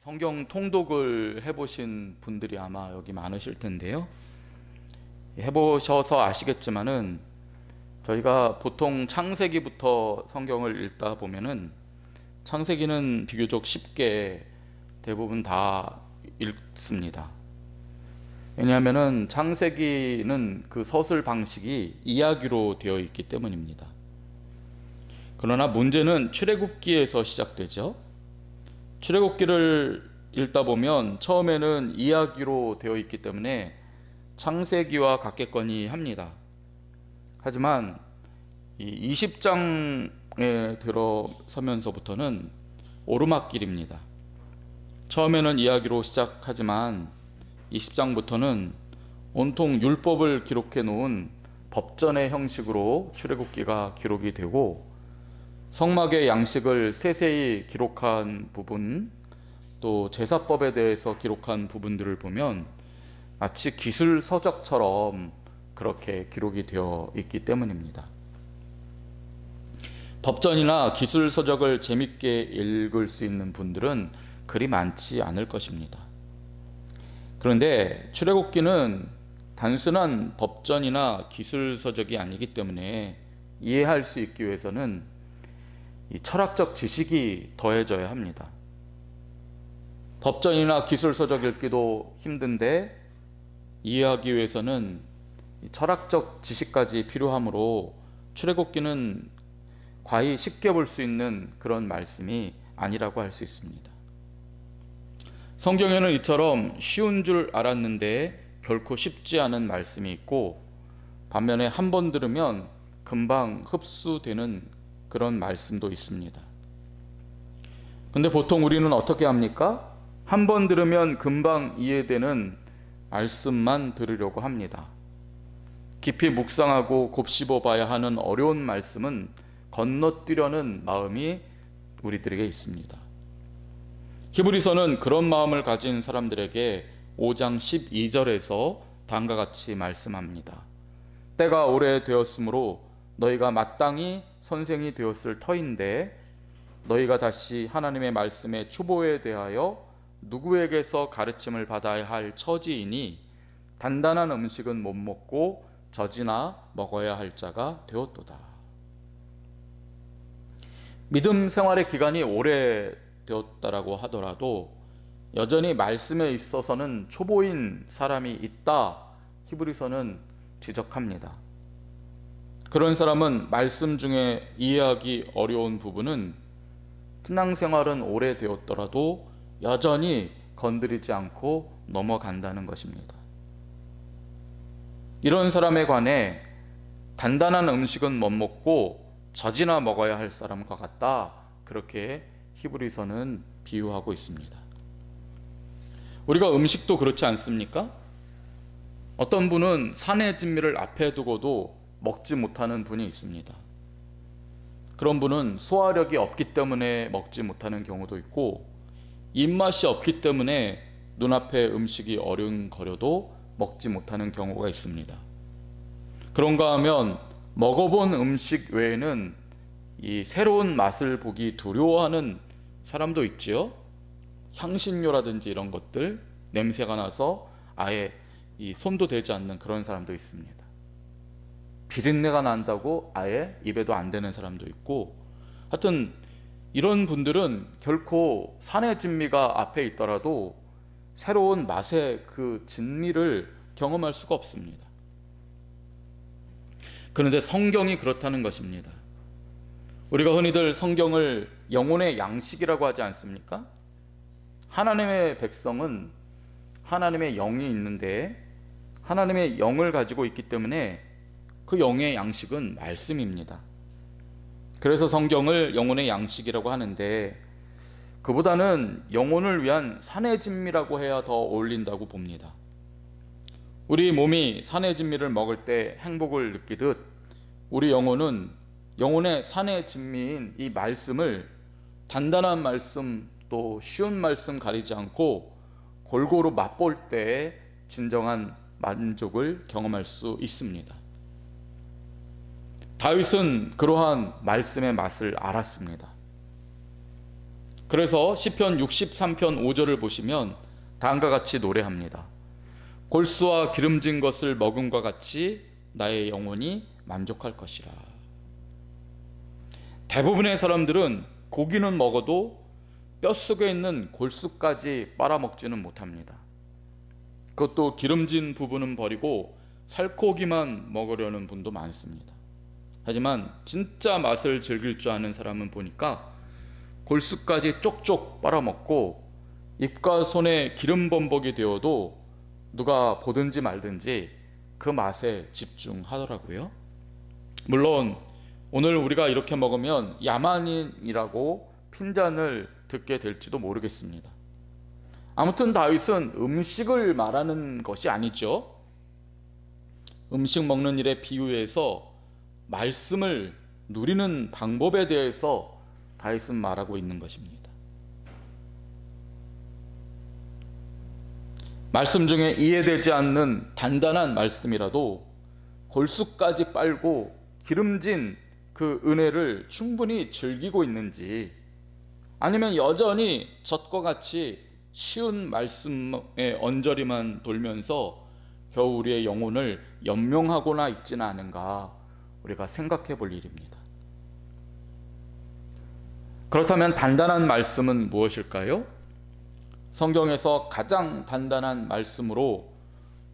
성경 통독을 해보신 분들이 아마 여기 많으실 텐데요. 해보셔서 아시겠지만은 저희가 보통 창세기부터 성경을 읽다 보면은 창세기는 비교적 쉽게 대부분 다 읽습니다. 왜냐하면은 창세기는 그 서술 방식이 이야기로 되어 있기 때문입니다. 그러나 문제는 출애굽기에서 시작되죠. 출애굽기를 읽다 보면 처음에는 이야기로 되어 있기 때문에 창세기와 같겠거니 합니다. 하지만 이 20장에 들어서면서부터는 오르막길입니다. 처음에는 이야기로 시작하지만 20장부터는 온통 율법을 기록해 놓은 법전의 형식으로 출애굽기가 기록이 되고, 성막의 양식을 세세히 기록한 부분, 또 제사법에 대해서 기록한 부분들을 보면 마치 기술서적처럼 그렇게 기록이 되어 있기 때문입니다. 법전이나 기술서적을 재밌게 읽을 수 있는 분들은 그리 많지 않을 것입니다. 그런데 출애굽기는 단순한 법전이나 기술서적이 아니기 때문에 이해할 수 있기 위해서는 이 철학적 지식이 더해져야 합니다. 법전이나 기술서적 읽기도 힘든데 이해하기 위해서는 철학적 지식까지 필요하므로 출애굽기는 과히 쉽게 볼 수 있는 그런 말씀이 아니라고 할 수 있습니다. 성경에는 이처럼 쉬운 줄 알았는데 결코 쉽지 않은 말씀이 있고, 반면에 한 번 들으면 금방 흡수되는 그런 말씀도 있습니다. 근데 보통 우리는 어떻게 합니까? 한 번 들으면 금방 이해되는 말씀만 들으려고 합니다. 깊이 묵상하고 곱씹어 봐야 하는 어려운 말씀은 건너뛰려는 마음이 우리들에게 있습니다. 히브리서는 그런 마음을 가진 사람들에게 5장 12절에서 다음과 같이 말씀합니다. 때가 오래되었으므로 너희가 마땅히 선생이 되었을 터인데 너희가 다시 하나님의 말씀의 초보에 대하여 누구에게서 가르침을 받아야 할 처지이니 단단한 음식은 못 먹고 젖이나 먹어야 할 자가 되었도다. 믿음 생활의 기간이 오래되었다라고 하더라도 여전히 말씀에 있어서는 초보인 사람이 있다, 히브리서는 지적합니다. 그런 사람은 말씀 중에 이해하기 어려운 부분은 신앙생활은 오래되었더라도 여전히 건드리지 않고 넘어간다는 것입니다. 이런 사람에 관해 단단한 음식은 못 먹고 젖이나 먹어야 할 사람과 같다, 그렇게 히브리서는 비유하고 있습니다. 우리가 음식도 그렇지 않습니까? 어떤 분은 산의 진미를 앞에 두고도 먹지 못하는 분이 있습니다. 그런 분은 소화력이 없기 때문에 먹지 못하는 경우도 있고, 입맛이 없기 때문에 눈앞에 음식이 어른거려도 먹지 못하는 경우가 있습니다. 그런가 하면 먹어본 음식 외에는 이 새로운 맛을 보기 두려워하는 사람도 있지요. 향신료라든지 이런 것들, 냄새가 나서 아예 이 손도 대지 않는 그런 사람도 있습니다. 비린내가 난다고 아예 입에도 안 대는 사람도 있고, 하여튼 이런 분들은 결코 산의 진미가 앞에 있더라도 새로운 맛의 그 진미를 경험할 수가 없습니다. 그런데 성경이 그렇다는 것입니다. 우리가 흔히들 성경을 영혼의 양식이라고 하지 않습니까? 하나님의 백성은 하나님의 영이 있는데 하나님의 영을 가지고 있기 때문에 그 영의 양식은 말씀입니다. 그래서 성경을 영혼의 양식이라고 하는데, 그보다는 영혼을 위한 산의 진미라고 해야 더 어울린다고 봅니다. 우리 몸이 산의 진미를 먹을 때 행복을 느끼듯 우리 영혼은 영혼의 산의 진미인 이 말씀을 단단한 말씀, 또 쉬운 말씀 가리지 않고 골고루 맛볼 때 진정한 만족을 경험할 수 있습니다. 다윗은 그러한 말씀의 맛을 알았습니다. 그래서 시편 63편 5절을 보시면 다음과 같이 노래합니다. 골수와 기름진 것을 먹음과 같이 나의 영혼이 만족할 것이라. 대부분의 사람들은 고기는 먹어도 뼛속에 있는 골수까지 빨아먹지는 못합니다. 그것도 기름진 부분은 버리고 살코기만 먹으려는 분도 많습니다. 하지만 진짜 맛을 즐길 줄 아는 사람은 보니까 골수까지 쪽쪽 빨아먹고 입과 손에 기름 범벅이 되어도 누가 보든지 말든지 그 맛에 집중하더라고요. 물론 오늘 우리가 이렇게 먹으면 야만인이라고 핀잔을 듣게 될지도 모르겠습니다. 아무튼 다윗은 음식을 말하는 것이 아니죠. 음식 먹는 일에 비유해서 말씀을 누리는 방법에 대해서 다윗은 말하고 있는 것입니다. 말씀 중에 이해되지 않는 단단한 말씀이라도 골수까지 빨고 기름진 그 은혜를 충분히 즐기고 있는지, 아니면 여전히 젖과 같이 쉬운 말씀의 언저리만 돌면서 겨우 우리의 영혼을 연명하고나 있지는 않은가 우리가 생각해 볼 일입니다. 그렇다면 단단한 말씀은 무엇일까요? 성경에서 가장 단단한 말씀으로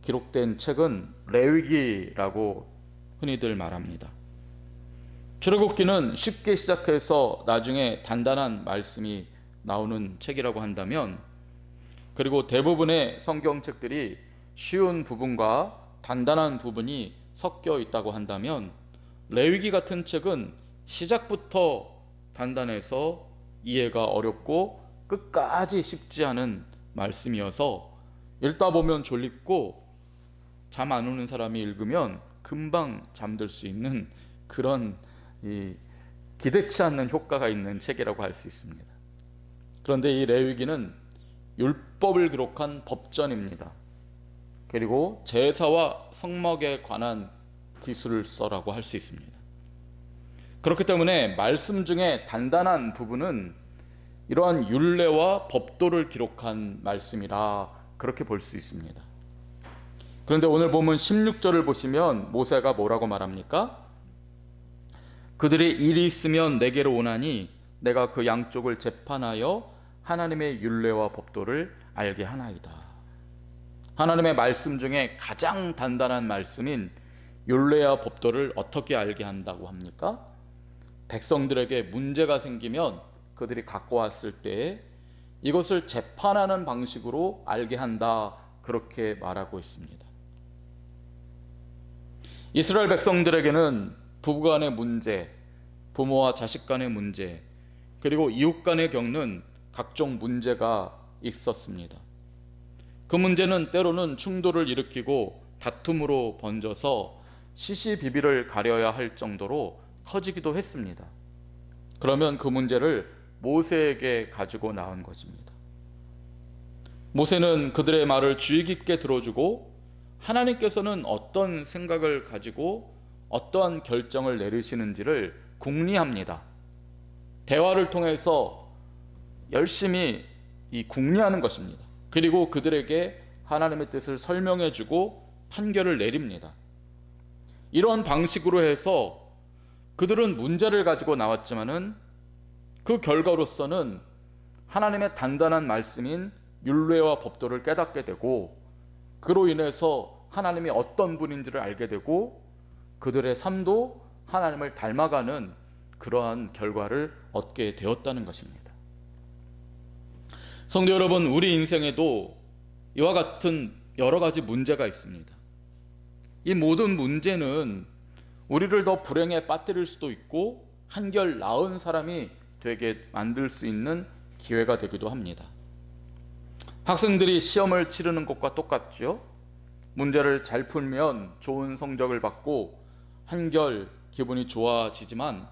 기록된 책은 레위기라고 흔히들 말합니다. 출애굽기는 쉽게 시작해서 나중에 단단한 말씀이 나오는 책이라고 한다면, 그리고 대부분의 성경책들이 쉬운 부분과 단단한 부분이 섞여 있다고 한다면, 레위기 같은 책은 시작부터 단단해서 이해가 어렵고 끝까지 쉽지 않은 말씀이어서 읽다 보면 졸립고 잠 안 오는 사람이 읽으면 금방 잠들 수 있는 그런 기대치 않는 효과가 있는 책이라고 할 수 있습니다. 그런데 이 레위기는 율법을 기록한 법전입니다. 그리고 제사와 성막에 관한 기술서라고 할 수 있습니다. 그렇기 때문에 말씀 중에 단단한 부분은 이러한 율례와 법도를 기록한 말씀이라 그렇게 볼 수 있습니다. 그런데 오늘 보면 16절을 보시면 모세가 뭐라고 말합니까? 그들이 일이 있으면 내게로 오나니 내가 그 양쪽을 재판하여 하나님의 율례와 법도를 알게 하나이다. 하나님의 말씀 중에 가장 단단한 말씀인 율례와 법도를 어떻게 알게 한다고 합니까? 백성들에게 문제가 생기면 그들이 갖고 왔을 때 이것을 재판하는 방식으로 알게 한다, 그렇게 말하고 있습니다. 이스라엘 백성들에게는 부부간의 문제, 부모와 자식 간의 문제, 그리고 이웃 간에 겪는 각종 문제가 있었습니다. 그 문제는 때로는 충돌을 일으키고 다툼으로 번져서 시시비비를 가려야 할 정도로 커지기도 했습니다. 그러면 그 문제를 모세에게 가지고 나온 것입니다. 모세는 그들의 말을 주의 깊게 들어주고 하나님께서는 어떤 생각을 가지고 어떠한 결정을 내리시는지를 궁리합니다. 대화를 통해서 열심히 궁리하는 것입니다. 그리고 그들에게 하나님의 뜻을 설명해주고 판결을 내립니다. 이런 방식으로 해서 그들은 문제를 가지고 나왔지만은 그 결과로서는 하나님의 단단한 말씀인 율례와 법도를 깨닫게 되고, 그로 인해서 하나님이 어떤 분인지를 알게 되고 그들의 삶도 하나님을 닮아가는 그러한 결과를 얻게 되었다는 것입니다. 성도 여러분, 우리 인생에도 이와 같은 여러 가지 문제가 있습니다. 이 모든 문제는 우리를 더 불행에 빠뜨릴 수도 있고 한결 나은 사람이 되게 만들 수 있는 기회가 되기도 합니다. 학생들이 시험을 치르는 것과 똑같죠. 문제를 잘 풀면 좋은 성적을 받고 한결 기분이 좋아지지만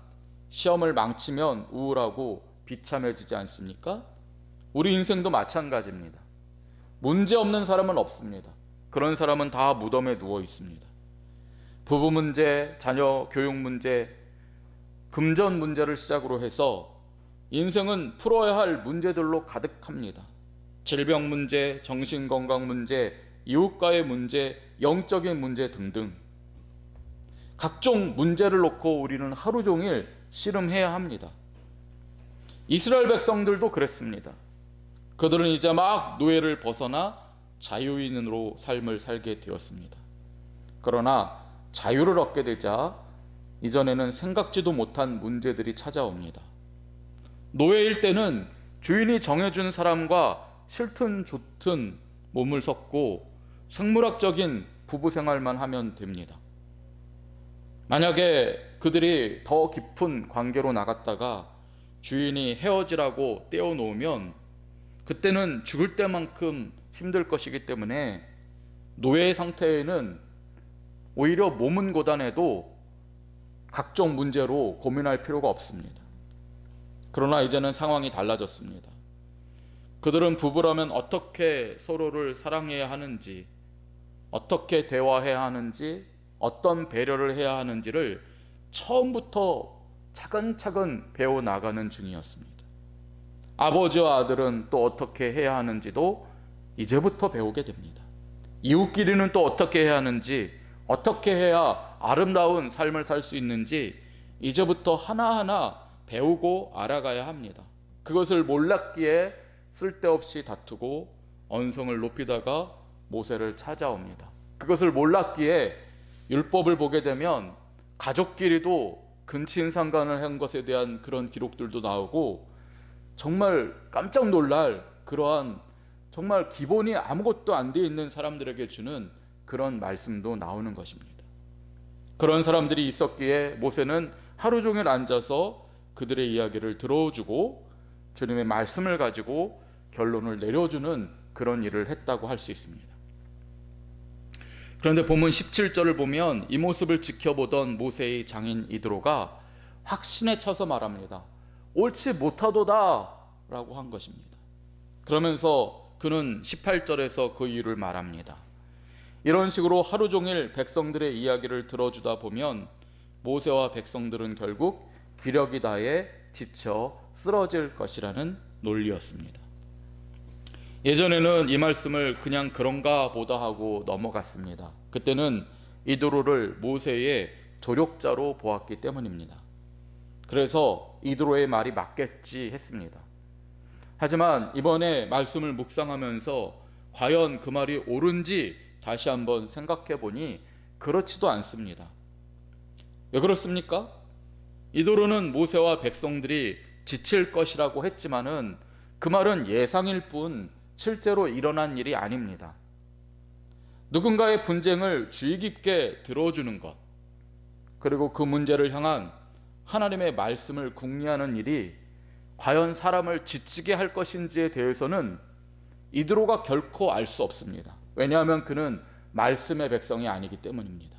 시험을 망치면 우울하고 비참해지지 않습니까? 우리 인생도 마찬가지입니다. 문제 없는 사람은 없습니다. 그런 사람은 다 무덤에 누워 있습니다. 부부 문제, 자녀 교육 문제, 금전 문제를 시작으로 해서 인생은 풀어야 할 문제들로 가득합니다. 질병 문제, 정신건강 문제, 이웃과의 문제, 영적인 문제 등등 각종 문제를 놓고 우리는 하루 종일 씨름해야 합니다. 이스라엘 백성들도 그랬습니다. 그들은 이제 막 노예를 벗어나 자유인으로 삶을 살게 되었습니다. 그러나 자유를 얻게 되자 이전에는 생각지도 못한 문제들이 찾아옵니다. 노예일 때는 주인이 정해준 사람과 싫든 좋든 몸을 섞고 생물학적인 부부 생활만 하면 됩니다. 만약에 그들이 더 깊은 관계로 나갔다가 주인이 헤어지라고 떼어놓으면 그때는 죽을 때만큼 힘들 것이기 때문에 노예 상태에는 오히려 몸은 고단해도 각종 문제로 고민할 필요가 없습니다. 그러나 이제는 상황이 달라졌습니다. 그들은 부부라면 어떻게 서로를 사랑해야 하는지, 어떻게 대화해야 하는지, 어떤 배려를 해야 하는지를 처음부터 차근차근 배워나가는 중이었습니다. 아버지와 아들은 또 어떻게 해야 하는지도 이제부터 배우게 됩니다. 이웃끼리는 또 어떻게 해야 하는지, 어떻게 해야 아름다운 삶을 살 수 있는지 이제부터 하나하나 배우고 알아가야 합니다. 그것을 몰랐기에 쓸데없이 다투고 언성을 높이다가 모세를 찾아옵니다. 그것을 몰랐기에 율법을 보게 되면 가족끼리도 근친상간을 한 것에 대한 그런 기록들도 나오고 정말 깜짝 놀랄 그러한 정말 기본이 아무것도 안 돼 있는 사람들에게 주는 그런 말씀도 나오는 것입니다. 그런 사람들이 있었기에 모세는 하루 종일 앉아서 그들의 이야기를 들어주고 주님의 말씀을 가지고 결론을 내려주는 그런 일을 했다고 할 수 있습니다. 그런데 본문 17절을 보면 이 모습을 지켜보던 모세의 장인 이드로가 확신에 쳐서 말합니다. 옳지 못하도다 라고 한 것입니다. 그러면서 그는 18절에서 그 이유를 말합니다. 이런 식으로 하루 종일 백성들의 이야기를 들어주다 보면 모세와 백성들은 결국 기력이 다해 지쳐 쓰러질 것이라는 논리였습니다. 예전에는 이 말씀을 그냥 그런가 보다 하고 넘어갔습니다. 그때는 이드로를 모세의 조력자로 보았기 때문입니다. 그래서 이드로의 말이 맞겠지 했습니다. 하지만 이번에 말씀을 묵상하면서 과연 그 말이 옳은지 다시 한번 생각해 보니 그렇지도 않습니다. 왜 그렇습니까? 이드로는 모세와 백성들이 지칠 것이라고 했지만은 그 말은 예상일 뿐 실제로 일어난 일이 아닙니다. 누군가의 분쟁을 주의 깊게 들어주는 것, 그리고 그 문제를 향한 하나님의 말씀을 궁리하는 일이 과연 사람을 지치게 할 것인지에 대해서는 이드로가 결코 알 수 없습니다. 왜냐하면 그는 말씀의 백성이 아니기 때문입니다.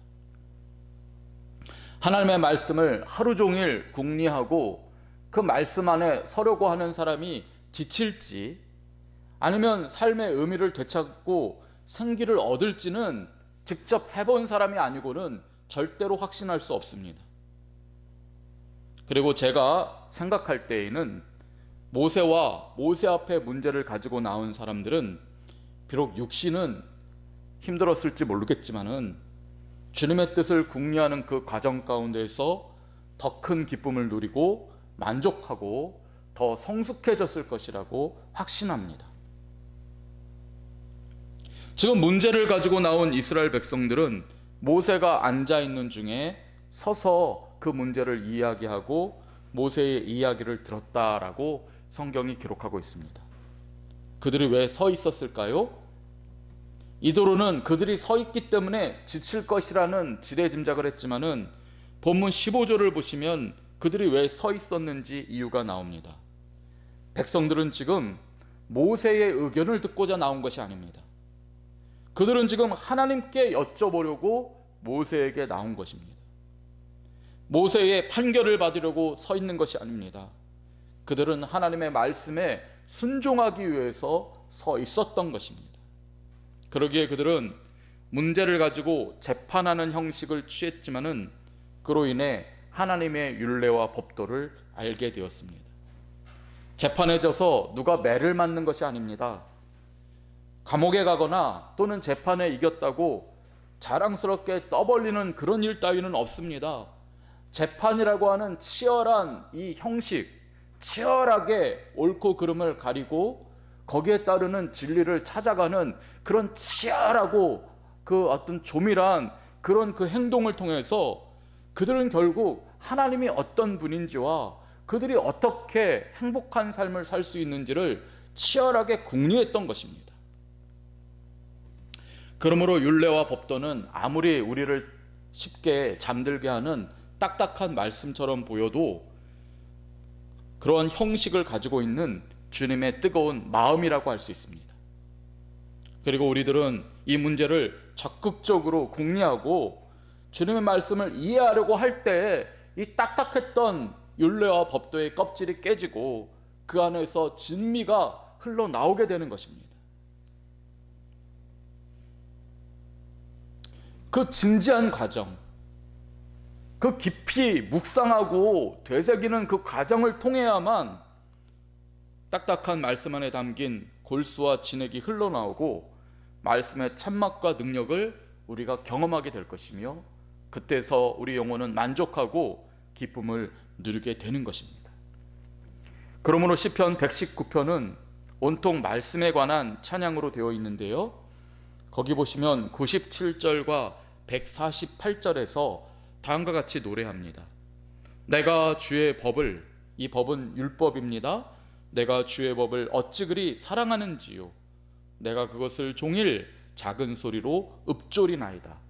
하나님의 말씀을 하루 종일 궁리하고 그 말씀 안에 서려고 하는 사람이 지칠지 아니면 삶의 의미를 되찾고 생기를 얻을지는 직접 해본 사람이 아니고는 절대로 확신할 수 없습니다. 그리고 제가 생각할 때에는 모세와 모세 앞에 문제를 가지고 나온 사람들은 비록 육신은 힘들었을지 모르겠지만은 주님의 뜻을 궁리하는 그 과정 가운데서 더 큰 기쁨을 누리고 만족하고 더 성숙해졌을 것이라고 확신합니다. 지금 문제를 가지고 나온 이스라엘 백성들은 모세가 앉아있는 중에 서서 그 문제를 이야기하고 모세의 이야기를 들었다라고 성경이 기록하고 있습니다. 그들이 왜 서 있었을까요? 이도로는 그들이 서 있기 때문에 지칠 것이라는 지레짐작을 했지만은 본문 15절을 보시면 그들이 왜 서 있었는지 이유가 나옵니다. 백성들은 지금 모세의 의견을 듣고자 나온 것이 아닙니다. 그들은 지금 하나님께 여쭤보려고 모세에게 나온 것입니다. 모세의 판결을 받으려고 서 있는 것이 아닙니다. 그들은 하나님의 말씀에 순종하기 위해서 서 있었던 것입니다. 그러기에 그들은 문제를 가지고 재판하는 형식을 취했지만은 그로 인해 하나님의 율례와 법도를 알게 되었습니다. 재판에 져서 누가 매를 맞는 것이 아닙니다. 감옥에 가거나 또는 재판에 이겼다고 자랑스럽게 떠벌리는 그런 일 따위는 없습니다. 재판이라고 하는 치열한 이 형식, 치열하게 옳고 그름을 가리고 거기에 따르는 진리를 찾아가는 그런 치열하고 그 어떤 조밀한 그런 그 행동을 통해서 그들은 결국 하나님이 어떤 분인지와 그들이 어떻게 행복한 삶을 살 수 있는지를 치열하게 궁리했던 것입니다. 그러므로 율례와 법도는 아무리 우리를 쉽게 잠들게 하는 딱딱한 말씀처럼 보여도 그러한 형식을 가지고 있는 주님의 뜨거운 마음이라고 할 수 있습니다. 그리고 우리들은 이 문제를 적극적으로 궁리하고 주님의 말씀을 이해하려고 할 때 이 딱딱했던 율례와 법도의 껍질이 깨지고 그 안에서 진미가 흘러나오게 되는 것입니다. 그 진지한 과정, 그 깊이 묵상하고 되새기는 그 과정을 통해야만 딱딱한 말씀 안에 담긴 골수와 진액이 흘러나오고 말씀의 참맛과 능력을 우리가 경험하게 될 것이며 그때서 우리 영혼은 만족하고 기쁨을 누리게 되는 것입니다. 그러므로 시편 119편은 온통 말씀에 관한 찬양으로 되어 있는데요, 거기 보시면 97절과 148절에서 다음과 같이 노래합니다. 내가 주의 법을, 이 법은 율법입니다. 내가 주의 법을 어찌 그리 사랑하는지요. 내가 그것을 종일 작은 소리로 읊조리나이다.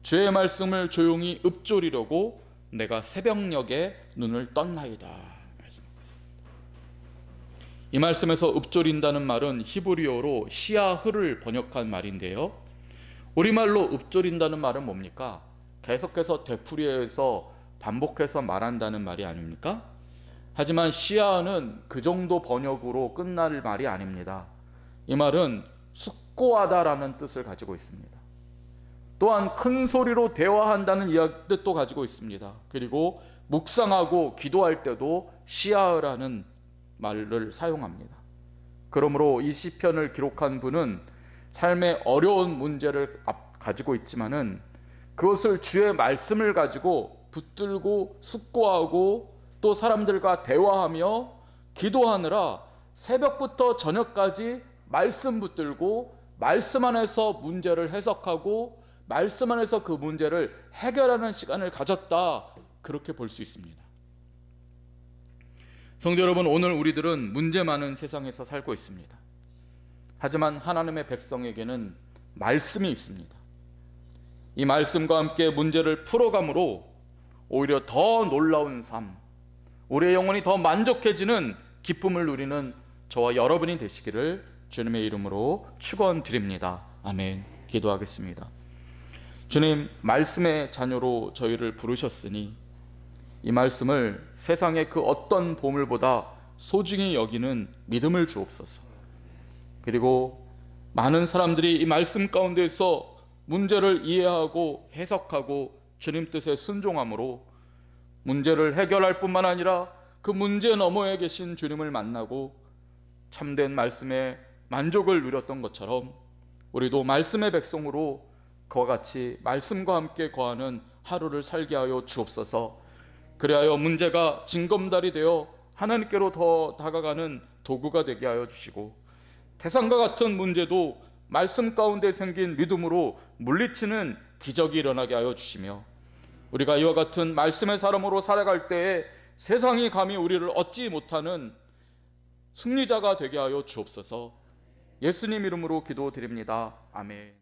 주의 말씀을 조용히 읊조리려고 내가 새벽녘에 눈을 떴나이다. 말씀하고 있습니다. 이 말씀에서 읊조린다는 말은 히브리어로 시아흐를 번역한 말인데요, 우리말로 읊조린다는 말은 뭡니까? 계속해서 되풀이해서 반복해서 말한다는 말이 아닙니까? 하지만 시아흐는 그 정도 번역으로 끝날 말이 아닙니다. 이 말은 숙고하다라는 뜻을 가지고 있습니다. 또한 큰 소리로 대화한다는 뜻도 가지고 있습니다. 그리고 묵상하고 기도할 때도 시아흐라는 말을 사용합니다. 그러므로 이 시편을 기록한 분은 삶의 어려운 문제를 가지고 있지만은 그것을 주의 말씀을 가지고 붙들고 숙고하고 또 사람들과 대화하며 기도하느라 새벽부터 저녁까지 말씀 붙들고 말씀 안에서 문제를 해석하고 말씀 안에서 그 문제를 해결하는 시간을 가졌다, 그렇게 볼 수 있습니다. 성도 여러분, 오늘 우리들은 문제 많은 세상에서 살고 있습니다. 하지만 하나님의 백성에게는 말씀이 있습니다. 이 말씀과 함께 문제를 풀어감으로 오히려 더 놀라운 삶, 우리의 영혼이 더 만족해지는 기쁨을 누리는 저와 여러분이 되시기를 주님의 이름으로 축원드립니다. 아멘. 기도하겠습니다. 주님, 말씀의 자녀로 저희를 부르셨으니 이 말씀을 세상의 그 어떤 보물보다 소중히 여기는 믿음을 주옵소서. 그리고 많은 사람들이 이 말씀 가운데서 문제를 이해하고 해석하고 주님 뜻에 순종함으로 문제를 해결할 뿐만 아니라 그 문제 너머에 계신 주님을 만나고 참된 말씀에 만족을 누렸던 것처럼 우리도 말씀의 백성으로 그와 같이 말씀과 함께 거하는 하루를 살게 하여 주옵소서. 그리하여 문제가 징검다리 되어 하나님께로 더 다가가는 도구가 되게 하여 주시고 태산과 같은 문제도 말씀 가운데 생긴 믿음으로 물리치는 기적이 일어나게 하여 주시며 우리가 이와 같은 말씀의 사람으로 살아갈 때에 세상이 감히 우리를 얻지 못하는 승리자가 되게 하여 주옵소서. 예수님 이름으로 기도드립니다. 아멘.